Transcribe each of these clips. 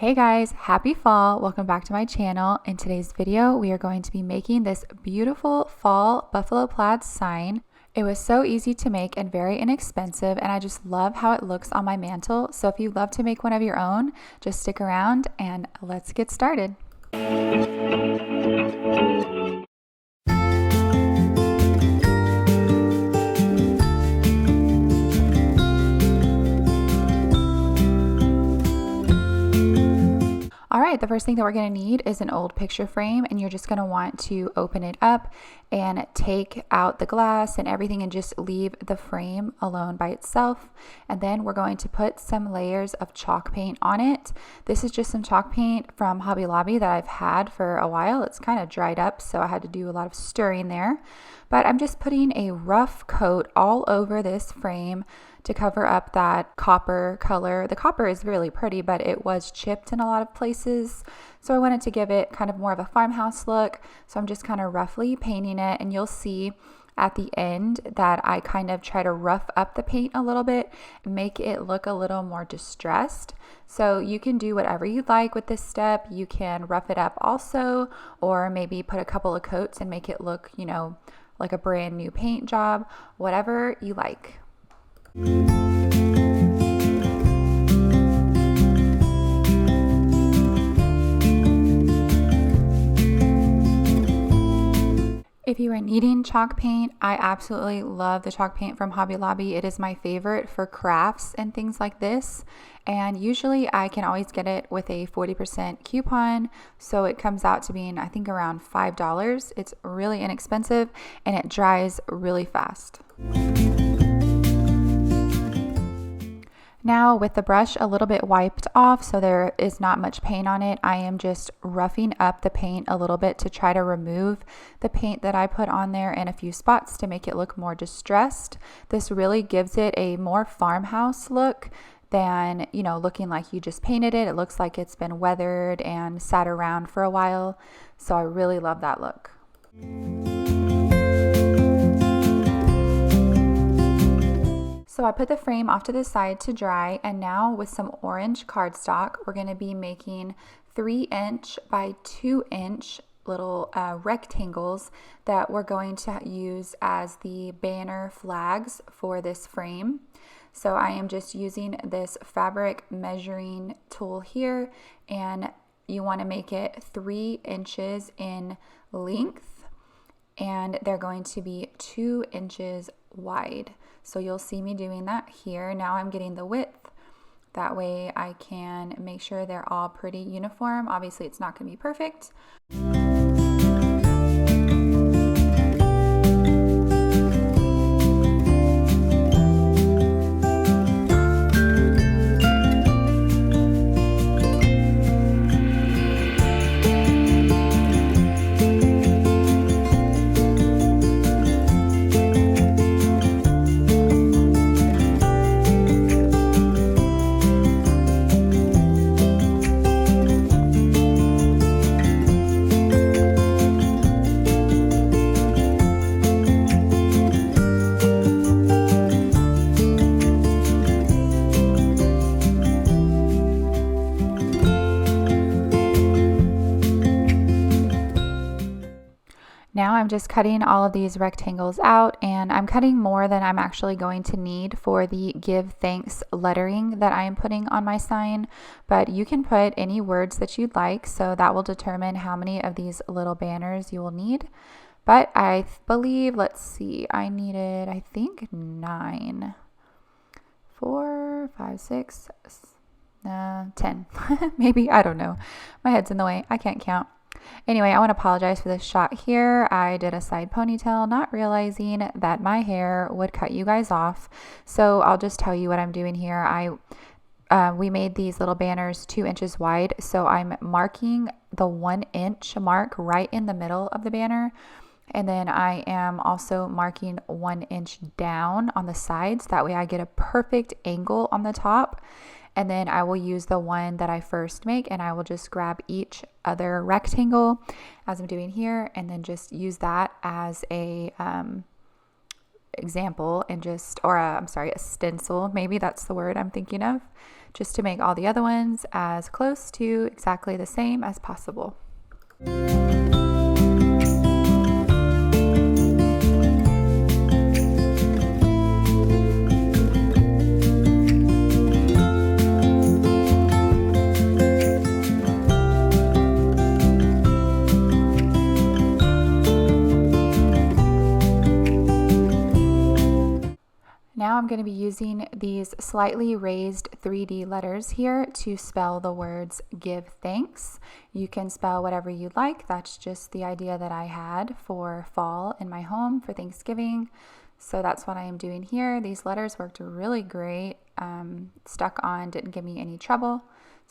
Hey guys, happy fall. Welcome back to my channel. In today's video, we are going to be making this beautiful fall buffalo plaid sign. It was so easy to make and very inexpensive, and I just love how it looks on my mantle. So if you love to make one of your own, just stick around and let's get started. All right, the first thing that we're going to need is an old picture frame, and you're just going to want to open it up and take out the glass and everything and just leave the frame alone by itself. And then we're going to put some layers of chalk paint on it. This is just some chalk paint from Hobby Lobby that I've had for a while. It's kind of dried up, so I had to do a lot of stirring there. But I'm just putting a rough coat all over this frame to cover up that copper color. The copper is really pretty, but it was chipped in a lot of places. So I wanted to give it kind of more of a farmhouse look. So I'm just kind of roughly painting it, and you'll see at the end that I kind of try to rough up the paint a little bit, make it look a little more distressed. So you can do whatever you like with this step. You can rough it up also, or maybe put a couple of coats and make it look, you know, like a brand new paint job, whatever you like. If you are needing chalk paint, I absolutely love the chalk paint from Hobby Lobby. It is my favorite for crafts and things like this. And usually I can always get it with a 40% coupon. So it comes out to being, I think, around $5. It's really inexpensive and it dries really fast. Now with the brush a little bit wiped off so there is not much paint on it, I am just roughing up the paint a little bit to try to remove the paint that I put on there in a few spots to make it look more distressed. This really gives it a more farmhouse look than, you know, looking like you just painted it. It looks like it's been weathered and sat around for a while. So I really love that look. So I put the frame off to the side to dry, and now with some orange cardstock, we're going to be making 3" by 2" little rectangles that we're going to use as the banner flags for this frame. So I am just using this fabric measuring tool here, and you want to make it 3 inches in length, and they're going to be 2 inches wide. So you'll see me doing that here. Now I'm getting the width. That way I can make sure they're all pretty uniform. Obviously it's not going to be perfect. Now I'm just cutting all of these rectangles out, and I'm cutting more than I'm actually going to need for the give thanks lettering that I am putting on my sign, but you can put any words that you'd like, so that will determine how many of these little banners you will need. But I believe, let's see, I needed, I think 9, 4, 5, 6, 10, maybe, I don't know. My head's in the way, I can't count. Anyway, I want to apologize for this shot here. I did a side ponytail, not realizing that my hair would cut you guys off. So I'll just tell you what I'm doing here. We made these little banners 2 inches wide. So I'm marking the 1 inch mark right in the middle of the banner. And then I am also marking 1 inch down on the sides. That way I get a perfect angle on the top. And then I will use the one that I first make, and I will just grab each other rectangle as I'm doing here, and then just use that as a example and just, or a stencil, maybe that's the word I'm thinking of, just to make all the other ones as close to exactly the same as possible. Now I'm going to be using these slightly raised 3D letters here to spell the words give thanks. You can spell whatever you like. That's just the idea that I had for fall in my home for Thanksgiving. So that's what I am doing here. These letters worked really great. Stuck on, didn't give me any trouble.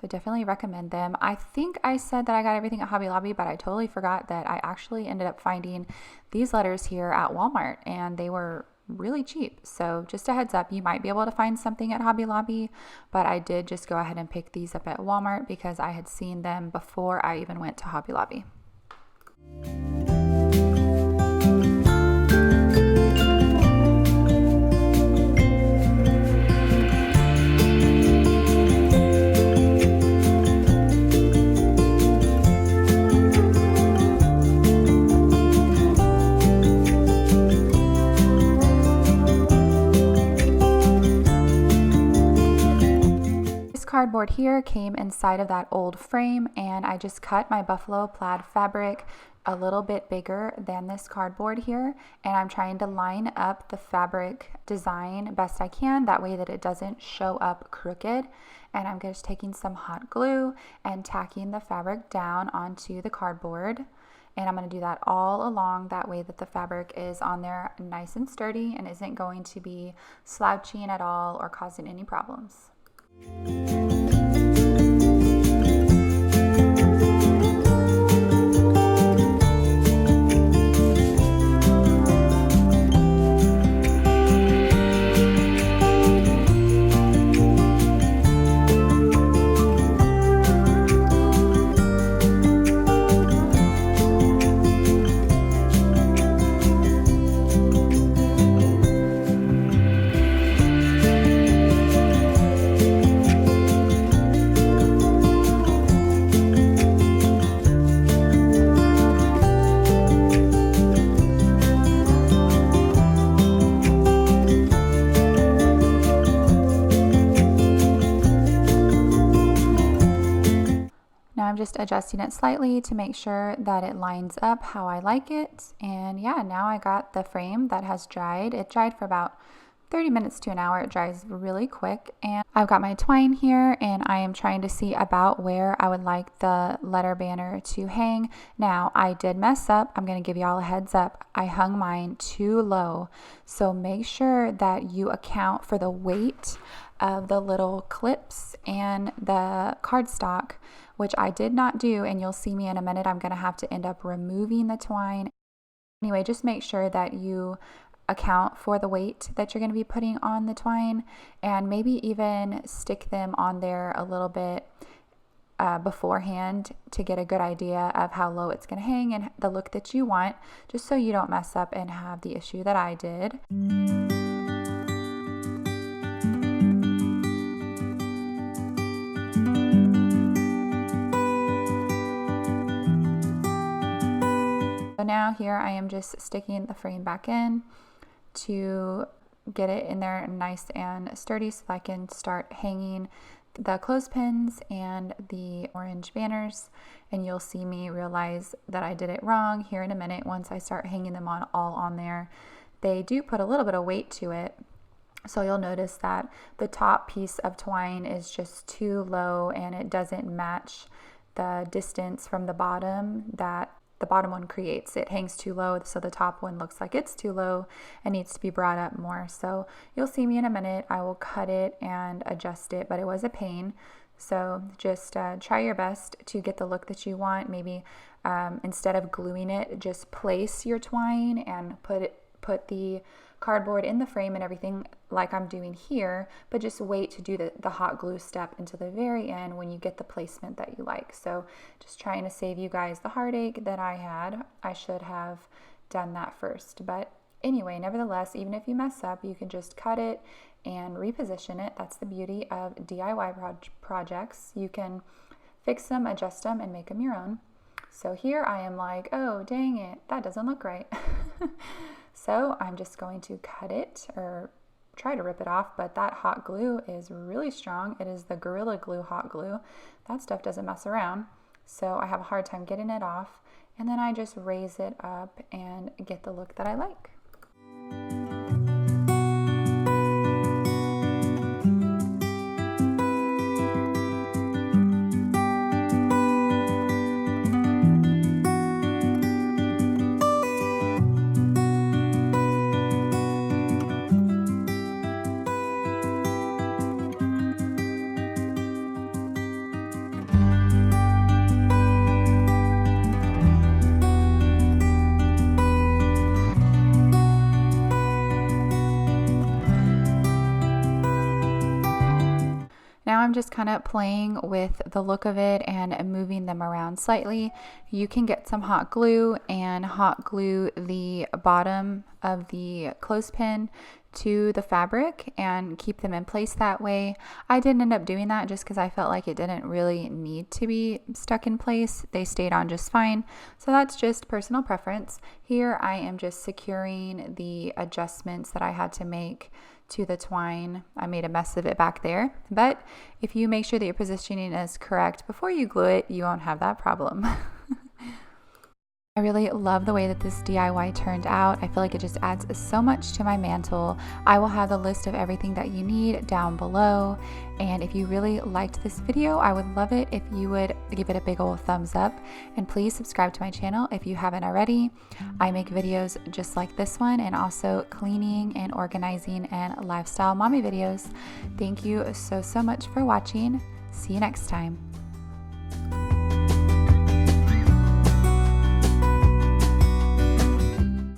So definitely recommend them. I think I said that I got everything at Hobby Lobby, but I totally forgot that I actually ended up finding these letters here at Walmart, and they were really cheap. So just a heads up, you might be able to find something at Hobby Lobby, but I did just go ahead and pick these up at Walmart because I had seen them before I even went to Hobby Lobby. Cardboard here came inside of that old frame, and I just cut my buffalo plaid fabric a little bit bigger than this cardboard here, and I'm trying to line up the fabric design best I can, that way that it doesn't show up crooked. And I'm just taking some hot glue and tacking the fabric down onto the cardboard, and I'm going to do that all along, that way that the fabric is on there nice and sturdy and isn't going to be slouching at all or causing any problems. I'm just adjusting it slightly to make sure that it lines up how I like it. And yeah, now I got the frame that has dried. It dried for about 30 minutes to an hour. It dries really quick. And I've got my twine here, and I am trying to see about where I would like the letter banner to hang. Now, I did mess up. I'm going to give y'all a heads up. I hung mine too low. So make sure that you account for the weight of the little clips and the cardstock, which I did not do, and you'll see me in a minute. I'm going to have to end up removing the twine. Anyway, just make sure that you account for the weight that you're going to be putting on the twine, and maybe even stick them on there a little bit beforehand to get a good idea of how low it's going to hang and the look that you want, just so you don't mess up and have the issue that I did. So now here I am just sticking the frame back in to get it in there nice and sturdy so I can start hanging the clothespins and the orange banners, and you'll see me realize that I did it wrong here in a minute once I start hanging them all on there. They do put a little bit of weight to it, so you'll notice that the top piece of twine is just too low and it doesn't match the distance from the bottom that the bottom one creates. It hangs too low, so the top one looks like it's too low and needs to be brought up more. So you'll see me in a minute. I will cut it and adjust it, but it was a pain. So just try your best to get the look that you want. Maybe instead of gluing it, just place your twine and put the cardboard in the frame and everything like I'm doing here, but just wait to do the hot glue step until the very end when you get the placement that you like. So just trying to save you guys the heartache that I had. I should have done that first, but anyway, nevertheless, even if you mess up, you can just cut it and reposition it. That's the beauty of DIY projects. You can fix them, adjust them, and make them your own. So here I am like, oh, dang it, that doesn't look right. So I'm just going to cut it or try to rip it off, but that hot glue is really strong. It is the Gorilla Glue hot glue. That stuff doesn't mess around. So I have a hard time getting it off. And then I just raise it up and get the look that I like. Now I'm just kind of playing with the look of it and moving them around slightly. You can get some hot glue and hot glue the bottom of the clothespin to the fabric and keep them in place that way. I didn't end up doing that just because I felt like it didn't really need to be stuck in place. They stayed on just fine. So that's just personal preference. Here I am just securing the adjustments that I had to make to the twine. I made a mess of it back there, but if you make sure that your positioning is correct before you glue it, you won't have that problem. I really love the way that this DIY turned out. I feel like it just adds so much to my mantle. I will have the list of everything that you need down below. And if you really liked this video, I would love it if you would give it a big old thumbs up. And please subscribe to my channel if you haven't already. I make videos just like this one, and also cleaning and organizing and lifestyle mommy videos. Thank you so much for watching. See you next time.